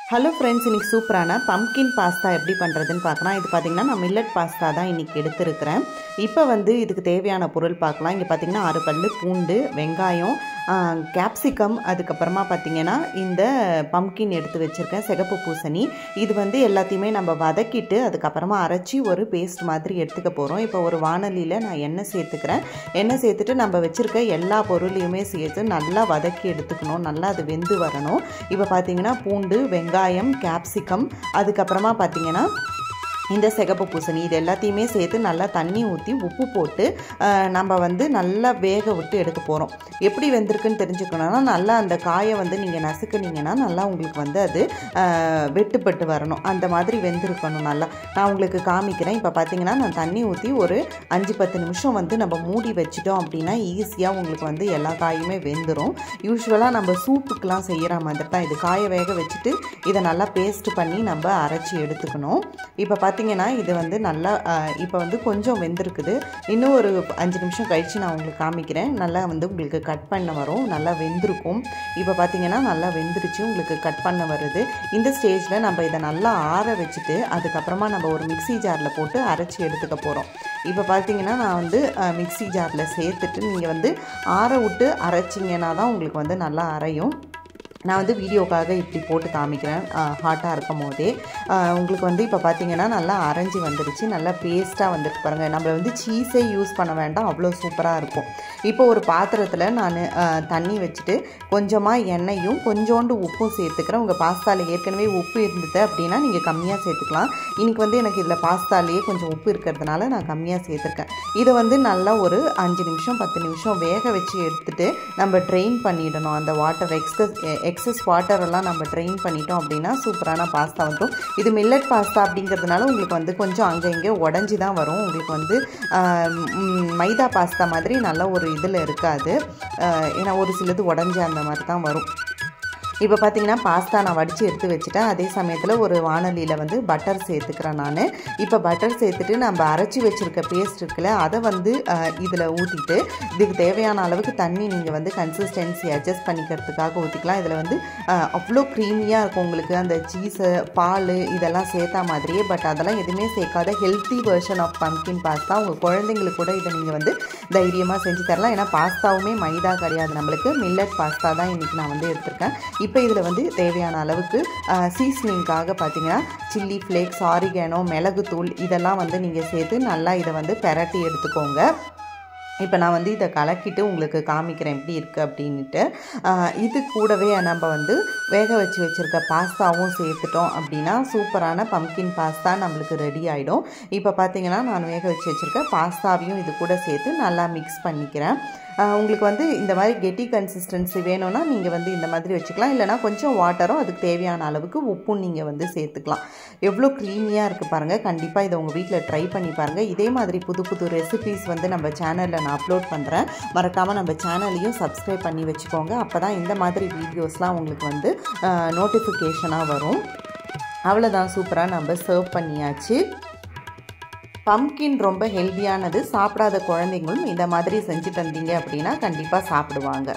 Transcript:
Hello friends, இன்றைக்கி சூப்பரான pumpkin pasta எப்படி பண்ணுறதுன்னு பார்க்கலாம். இது பார்த்திங்கன்னா நான் மில்லட் பாஸ்தா தான் இன்றைக்கி எடுத்துருக்கிறேன். இப்போ இதுக்கு தேவையான பொருள் பார்க்கலாம். இங்கே பார்த்திங்கன்னா 6 பல்லு பூண்டு, வெங்காயம், கேப்சிகம், அதுக்கப்புறமா பார்த்திங்கன்னா இந்த பம்ப்கின் எடுத்து வச்சுருக்கேன், சிகப்பு பூசணி. இது எல்லாத்தையுமே நம்ம வதக்கிட்டு அதுக்கப்புறமா அரைச்சி ஒரு பேஸ்ட் மாதிரி எடுத்துக்க போகிறோம். இப்போ ஒரு வானலியில் நான் எண்ணெய் சேர்த்துக்கிறேன். எண்ணெய் சேர்த்துட்டு நம்ம வச்சுருக்க எல்லா பொருளையுமே சேர்த்து நல்லா வதக்கி எடுத்துக்கணும். நல்லா அது வெந்து வரணும். இப்போ பார்த்திங்கன்னா பூண்டு, வெங்காயம், கேப்சிகம், அதுக்கப்புறமா பார்த்திங்கன்னா இந்த சிகப்பு பூசணி, இது எல்லாத்தையுமே சேர்த்து நல்லா தண்ணி ஊற்றி உப்பு போட்டு நம்ம நல்லா வேக விட்டு எடுக்க போகிறோம். எப்படி வெந்திருக்குன்னு தெரிஞ்சுக்கணுன்னா நல்லா அந்த காயை நீங்கள் நசுக்குனீங்கன்னா நல்லா உங்களுக்கு அது வெட்டுப்பட்டு வரணும். அந்த மாதிரி வெந்திருக்கணும். நல்லா நான் உங்களுக்கு காமிக்கிறேன். இப்போ பார்த்தீங்கன்னா நான் தண்ணி ஊற்றி ஒரு 5-10 நிமிஷம் நம்ம மூடி வச்சிட்டோம் அப்படின்னா ஈஸியாக உங்களுக்கு எல்லா காயுமே வெந்துடும். யூஸ்வலாக நம்ம சூப்புக்கெலாம் செய்கிற மாதிரி தான் இது. காயை வேக வச்சுட்டு இதை நல்லா பேஸ்ட் பண்ணி நம்ம அரைச்சி எடுத்துக்கணும். இப்போ பார்த்தீங்கன்னா இது நல்லா இப்போ கொஞ்சம் வெந்திருக்குது. இன்னும் ஒரு 5 நிமிஷம் கழித்து நான் உங்களுக்கு காமிக்கிறேன். நல்லா உங்களுக்கு கட் பண்ண வரும். நல்லா வெந்திருக்கும். இப்போ பார்த்தீங்கன்னா நல்லா வெந்துருச்சு. உங்களுக்கு கட் பண்ண வருது. இந்த ஸ்டேஜில் நம்ம இதை நல்லா ஆற வச்சுட்டு அதுக்கப்புறமா நம்ம ஒரு மிக்ஸி ஜாரில் போட்டு அரைச்சி எடுத்துக்க போகிறோம். இப்போ பார்த்தீங்கன்னா நான் மிக்ஸி ஜாரில் சேர்த்துட்டு நீங்கள் ஆற விட்டு அரைச்சிங்கன்னா தான் உங்களுக்கு நல்லா அரையும். நான் வீடியோக்காக இப்படி போட்டு காமிக்கிறேன். ஹாட்டாக இருக்கும் போதே உங்களுக்கு இப்போ பார்த்தீங்கன்னா நல்லா அரைஞ்சி வந்துடுச்சு. நல்லா பேஸ்ட்டாக வந்துருக்கு பாருங்கள். நம்ம சீஸே யூஸ் பண்ண வேண்டாம், அவ்வளோ சூப்பராக இருக்கும். இப்போ ஒரு பாத்திரத்தில் நான் தண்ணி வச்சுட்டு கொஞ்சமாக எண்ணெயும் கொஞ்சோண்டு உப்பும் சேர்த்துக்கிறேன். உங்கள் பாஸ்தாவில் ஏற்கனவே உப்பு இருந்தது அப்படின்னா நீங்கள் கம்மியாக சேர்த்துக்கலாம். இன்றைக்கி எனக்கு இதில் பாஸ்தாலேயே கொஞ்சம் உப்பு இருக்கிறதுனால நான் கம்மியாக சேர்த்துருக்கேன். இதை நல்லா ஒரு 5 நிமிஷம் 10 நிமிஷம் வேக வச்சு எடுத்துகிட்டு நம்ம ட்ரெயின் பண்ணிடணும். அந்த வாட்டர் எக்ஸஸ் வாட்டரெல்லாம் நம்ம ட்ரெயின் பண்ணிட்டோம் அப்படின்னா சூப்பரான பாஸ்தா வந்துடும். இது மில்லட் பாஸ்தா அப்படிங்கிறதுனால உங்களுக்கு கொஞ்சம் அங்கே இங்கே உடஞ்சி தான் வரும். உங்களுக்கு மைதா பாஸ்தா மாதிரி நல்ல ஒரு இதில் இருக்காது. ஏன்னா ஒரு சிலது உடஞ்சி அந்த மாதிரி தான் வரும். இப்போ பார்த்தீங்கன்னா பாஸ்தா நான் வடித்து எடுத்து வச்சுட்டேன். அதே சமயத்தில் ஒரு வானலியில் பட்டர் சேர்த்துக்கிறேன் நான். இப்போ பட்டர் சேர்த்துட்டு நம்ம அரைச்சி வச்சுருக்க பேஸ்ட் இருக்குல்ல அதை இதில் ஊற்றிட்டு இதுக்கு தேவையான அளவுக்கு தண்ணி நீங்கள் கன்சிஸ்டன்சி அட்ஜஸ்ட் பண்ணிக்கிறதுக்காக ஊற்றிக்கலாம். இதில் அவ்வளோ க்ரீமியாக இருக்கும். உங்களுக்கு அந்த சீஸு, பால் இதெல்லாம் சேர்த்தா மாதிரியே. பட் அதெல்லாம் எதுவுமே சேர்க்காத healthy version of pumpkin pasta. உங்கள் குழந்தைங்களுக்கு கூட இதை நீங்கள் தைரியமாக செஞ்சு தரலாம். ஏன்னா பாஸ்தாவுமே மைதா கிடையாது, நம்மளுக்கு மில்லட் பாஸ்தா தான் இன்றைக்கி நான் எடுத்திருக்கேன். இப்போ இதில் தேவையான அளவுக்கு சீசனிங்காக பார்த்தீங்கன்னா சில்லி ஃப்ளேக்ஸ், ஆரிகானோ, மிளகுத்தூள் இதெல்லாம் நீங்கள் சேர்த்து நல்லா இதை பெரட்டி எடுத்துக்கோங்க. இப்போ நான் இதை கலக்கிட்டு உங்களுக்கு காமிக்கிறேன் எப்படி இருக்குது அப்படின்ட்டு. இது கூடவே நம்ம வேக வச்சு வச்சுருக்க பாஸ்தாவும் சேர்த்துட்டோம் அப்படின்னா சூப்பரான பம்ப்கின் பாஸ்தா நம்மளுக்கு ரெடி ஆகிடும். இப்போ பார்த்தீங்கன்னா நான் வேக வச்சு வச்சுருக்க பாஸ்தாவையும் இது கூட சேர்த்து நல்லா மிக்ஸ் பண்ணிக்கிறேன். உங்களுக்கு இந்த மாதிரி கெட்டி கன்சிஸ்டன்சி வேணும்னா நீங்கள் இந்த மாதிரி வச்சுக்கலாம். இல்லைனா கொஞ்சம் வாட்டரும் அதுக்கு தேவையான அளவுக்கு உப்பும் நீங்கள் சேர்த்துக்கலாம். எவ்வளோ க்ரீமியாக இருக்குது பாருங்கள். கண்டிப்பாக இதை உங்கள் வீட்டில் ட்ரை பண்ணி பாருங்கள். இதே மாதிரி புது புது ரெசிபீஸ் நம்ம சேனலில் நான் அப்லோட் பண்ணுறேன். மறக்காமல் நம்ம சேனலையும் சப்ஸ்கிரைப் பண்ணி வச்சுக்கோங்க. அப்போ தான் இந்த மாதிரி வீடியோஸ்லாம் உங்களுக்கு நோட்டிஃபிகேஷனாக வரும். அவ்வளோதான், சூப்பராக நம்ம சர்வ் பண்ணியாச்சு. பம்ப்கின் ரொம்ப ஹெல்த்தியானது. சாப்பிடாத குழந்தைங்களும் இந்த மாதிரி செஞ்சு தந்தீங்க அப்படின்னா கண்டிப்பாக சாப்பிடுவாங்க.